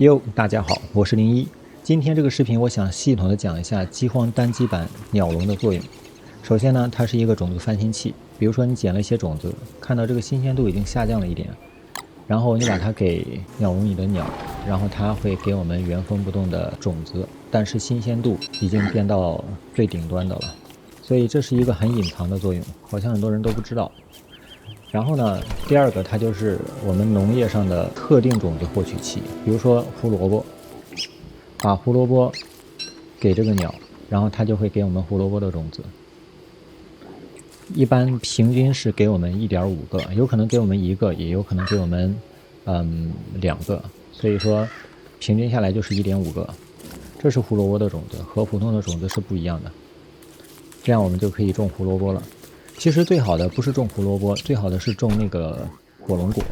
喲，大家好，我是01。今天这个视頻，我想系統的講一下饑荒單機版鳥籠的作用。首先呢，它是一個種子翻新器。比如說你撿了一些種子，看到這個新鮮度已經下降了一點，然後你把它給鳥籠裡的鳥，然後它會給我們原封不動的種子，但是新鮮度已經變到最頂端的了。所以這是一個很隱藏的作用，好像很多人都不知道。然後呢，第二個它就是我們農業上的特定種子獲取器，比如說胡蘿蔔，把胡蘿蔔給這個鳥，然後它就會給我們胡蘿蔔的種子。一般平均是給我們1.5個，有可能給我們1個，也有可能給我們2個，所以說平均下來就是1.5個。這是胡蘿蔔的種子，和普通的種子是不一樣的。這樣我們就可以種胡蘿蔔了。其實最好的不是種胡蘿蔔，最好的是種那個火龍果。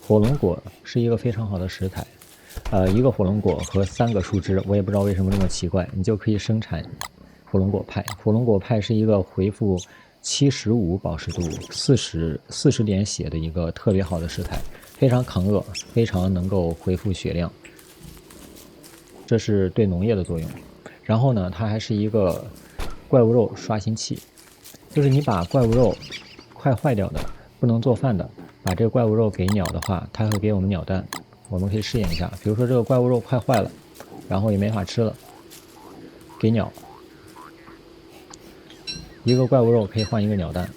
火龍果是一個非常好的食材，一個火龍果和3個樹枝，我也不知道為什麼這麼奇怪，你就可以生產火龍果派。火龍果派是一個回復75飽食度、40點血的一個特別好的食材，非常抗餓，非常能夠恢復血量。這是對農業的作用。然後呢，它還是一個怪物肉刷新器。就是你把怪物肉快壞掉的、不能做飯的，把這個怪物肉給鳥的話，它會給我們鳥蛋。我們可以試驗一下，比如說這個怪物肉快壞了，然後也沒法吃了，給鳥。一個怪物肉可以換一個鳥蛋，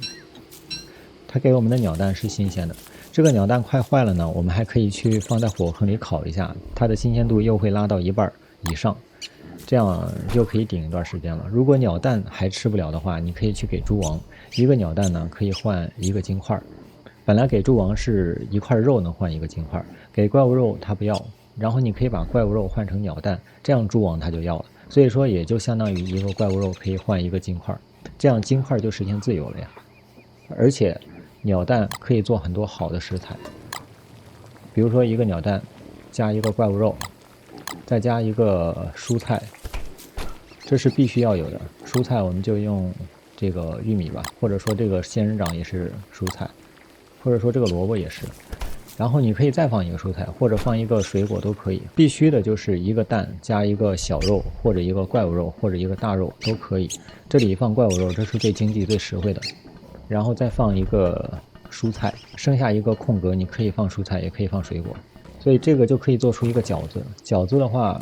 它給我們的鳥蛋是新鮮的。這個鳥蛋快壞了呢，我們還可以去放在火坑裡烤一下，它的新鮮度又會拉到1半以上。這樣又可以頂一段時間了。如果鳥蛋還吃不了的話，你可以去給豬王。一個鳥蛋呢，可以換1個金塊。本來給豬王是1塊肉能換1個金塊，給怪物肉它不要。然後你可以把怪物肉換成鳥蛋，這樣豬王它就要了。所以說也就相當於一個怪物肉可以換1個金塊，這樣金塊就實現自由了呀。而且鳥蛋可以做很多好的食材，比如說一個鳥蛋加1個怪物肉，再加1個蔬菜，這是必須要有的。蔬菜我們就用這個玉米吧，或者說這個仙人掌也是蔬菜，或者說這個蘿蔔也是。然後你可以再放1個蔬菜，或者放1個水果都可以。必須的就是1個蛋加1個小肉，或者1個怪物肉，或者1個大肉都可以。這裡放怪物肉，這是最經濟最實惠的。然後再放1個蔬菜，剩下1個空格，你可以放蔬菜，也可以放水果。所以這個就可以做出一個餃子。餃子的話，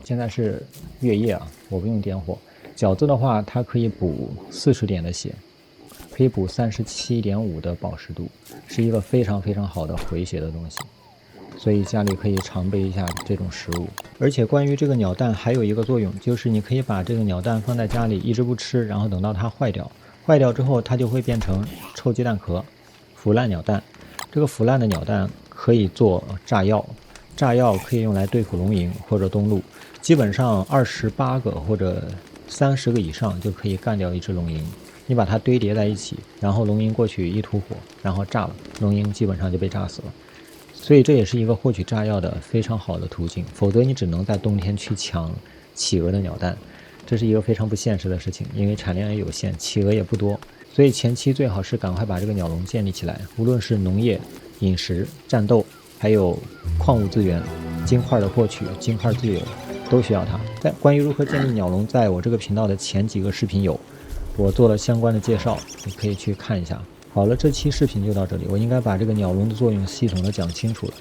現在是月夜啊，我不用點火。餃子的話，它可以補40點的血，可以補37.5的飽食度，是一個非常非常好的回血的東西。所以家裡可以常備一下這種食物。而且關於這個鳥蛋還有一個作用，就是你可以把這個鳥蛋放在家裡一直不吃，然後等到它壞掉，壞掉之後它就會變成臭雞蛋殼、腐爛鳥蛋。這個腐爛的鳥蛋可以做炸藥，炸藥可以用來對付龍蠅或者冬鹿，基本上28個或者30個以上就可以幹掉一隻龍蠅。你把它堆疊在一起，然後龍蠅過去一吐火，然後炸了，龍蠅基本上就被炸死了。所以這也是一個獲取炸藥的非常好的途徑，否則你只能在冬天去搶企鵝的鳥蛋，這是一個非常不現實的事情，因為產量也有限，企鵝也不多。所以前期最好是趕快把這個鳥籠建立起來，無論是農業、飲食、戰鬥，還有礦物資源、金塊的獲取、金塊自由，都需要它。在關於如何建立鳥籠，在我這個頻道的前幾個視頻有，我做了相關的介紹，你可以去看一下。好了，這期視頻就到這裡，我應該把這個鳥籠的作用系統的講清楚了。